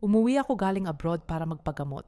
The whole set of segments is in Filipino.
Umuwi ako galing abroad para magpagamot.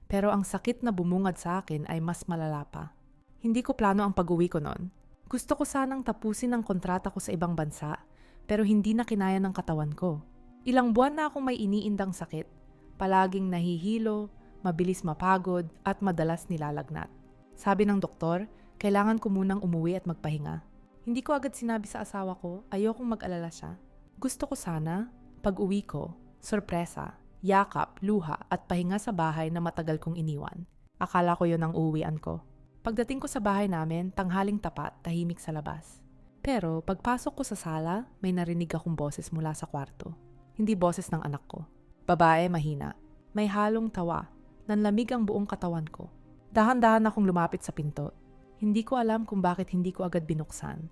Pero ang sakit na bumungad sa akin ay mas malala pa. Hindi ko plano ang pag-uwi ko noon. Gusto ko sanang tapusin ang kontrata ko sa ibang bansa, pero hindi na kinaya ng katawan ko. Ilang buwan na akong may iniindang sakit. Palaging nahihilo, mabilis mapagod, at madalas nilalagnat. Sabi ng doktor, kailangan ko munang umuwi at magpahinga. Hindi ko agad sinabi sa asawa ko, ayokong mag-alala siya. Gusto ko sana, pag-uwi ko, sorpresa, yakap, luha at pahinga sa bahay na matagal kong iniwan. Akala ko yon ang uuwian ko. Pagdating ko sa bahay namin, tanghaling tapat, tahimik sa labas. Pero pagpasok ko sa sala, may narinig akong boses mula sa kwarto. Hindi boses ng anak ko. Babae, mahina. May halong tawa. Nanlamig ang buong katawan ko. Dahan-dahan akong lumapit sa pinto. Hindi ko alam kung bakit hindi ko agad binuksan.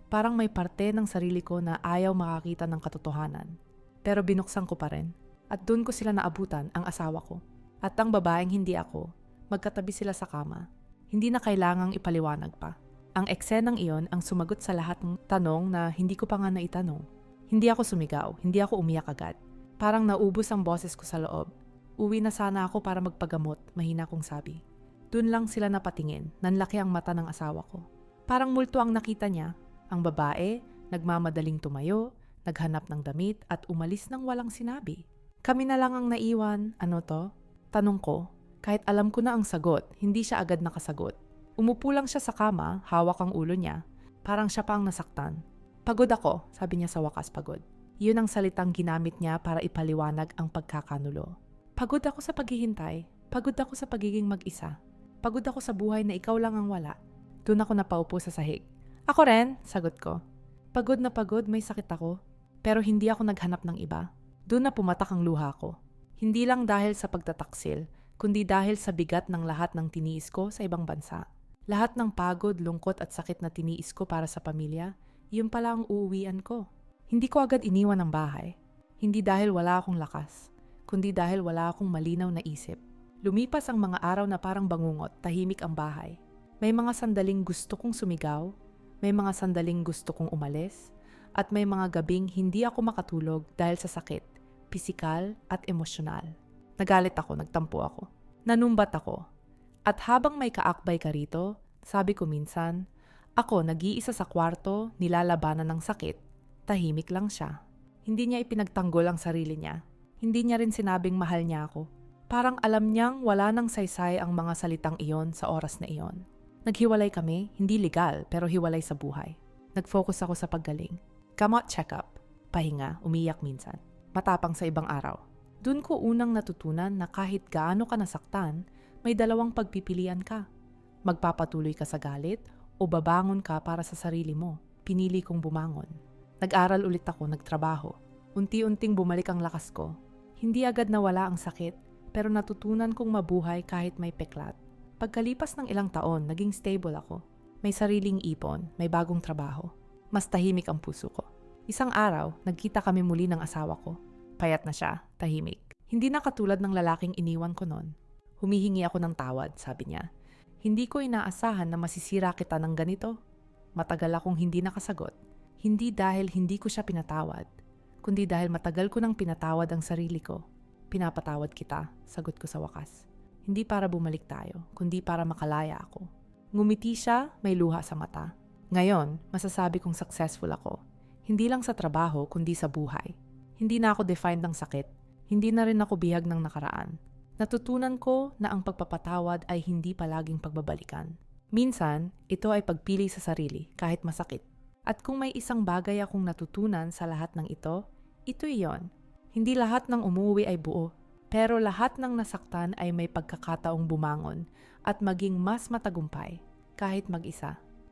Parang may parte ng sarili ko na ayaw makakita ng katotohanan. Pero binuksan ko pa rin. At doon ko sila naabutan, ang asawa ko. At ang babaeng hindi ako, magkatabi sila sa kama. Hindi na kailangang ipaliwanag pa. Ang eksenang iyon ang sumagot sa lahat ng tanong na hindi ko pa nga naitanong. Hindi ako sumigaw, hindi ako umiyak agad. Parang naubos ang boses ko sa loob. Uwi na sana ako para magpagamot, mahina kong sabi. Doon lang sila napatingin, nanlaki ang mata ng asawa ko. Parang multo ang nakita niya. Ang babae, nagmamadaling tumayo, naghanap ng damit at umalis nang walang sinabi. Kami na lang ang naiwan, ano to? Tanong ko, kahit alam ko na ang sagot, hindi siya agad nakasagot. Umupo lang siya sa kama, hawak ang ulo niya, parang siya pa ang nasaktan. Pagod ako, sabi niya sa wakas pagod. Yun ang salitang ginamit niya para ipaliwanag ang pagkakanulo. Pagod ako sa paghihintay, pagod ako sa pagiging mag-isa. Pagod ako sa buhay na ikaw lang ang wala. Doon ako napaupo sa sahig. Ako rin, sagot ko. Pagod na pagod, may sakit ako. Pero hindi ako naghanap ng iba. Doon na pumatak ang luha ko. Hindi lang dahil sa pagtataksil, kundi dahil sa bigat ng lahat ng tiniis ko sa ibang bansa. Lahat ng pagod, lungkot at sakit na tiniis ko para sa pamilya, yun pala ang uuwian ko. Hindi ko agad iniwan ang bahay. Hindi dahil wala akong lakas, kundi dahil wala akong malinaw na isip. Lumipas ang mga araw na parang bangungot, tahimik ang bahay. May mga sandaling gusto kong sumigaw, may mga sandaling gusto kong umalis, at may mga gabing hindi ako makatulog dahil sa sakit, pisikal at emosyonal. Nagalit ako, nagtampo ako. Nanumbat ako. At habang may kaakbay ka rito, sabi ko minsan, ako nag-iisa sa kwarto, nilalabanan ng sakit, tahimik lang siya. Hindi niya ipinagtanggol ang sarili niya. Hindi niya rin sinabing mahal niya ako. Parang alam niyang wala nang saysay ang mga salitang iyon sa oras na iyon. Naghiwalay kami, hindi legal pero hiwalay sa buhay. Nag-focus ako sa paggaling. Gamot check-up, pahinga, umiyak minsan. Matapang sa ibang araw. Doon ko unang natutunan na kahit gaano ka nasaktan, may dalawang pagpipilian ka. Magpapatuloy ka sa galit o babangon ka para sa sarili mo. Pinili kong bumangon. Nag-aral ulit ako, nagtrabaho. Unti-unting bumalik ang lakas ko. Hindi agad nawala ang sakit, pero natutunan kong mabuhay kahit may peklat. Pagkalipas ng ilang taon, naging stable ako. May sariling ipon, may bagong trabaho. Mas tahimik ang puso ko. Isang araw, nagkita kami muli ng asawa ko. Payat na siya, tahimik. Hindi na katulad ng lalaking iniwan ko noon. Humihingi ako ng tawad, sabi niya. Hindi ko inaasahan na masisira kita ng ganito. Matagal akong hindi nakasagot. Hindi dahil hindi ko siya pinatawad, kundi dahil matagal ko nang pinatawad ang sarili ko. Pinapatawad kita, sagot ko sa wakas. Hindi para bumalik tayo, kundi para makalaya ako. Ngumiti siya, may luha sa mata. Ngayon, masasabi kong successful ako. Hindi lang sa trabaho, kundi sa buhay. Hindi na ako defined ng sakit. Hindi na rin ako bihag ng nakaraan. Natutunan ko na ang pagpapatawad ay hindi palaging pagbabalikan. Minsan, ito ay pagpili sa sarili kahit masakit. At kung may isang bagay akong natutunan sa lahat ng ito iyon. Hindi lahat ng umuwi ay buo, pero lahat ng nasaktan ay may pagkakataong bumangon at maging mas matagumpay kahit mag-isa.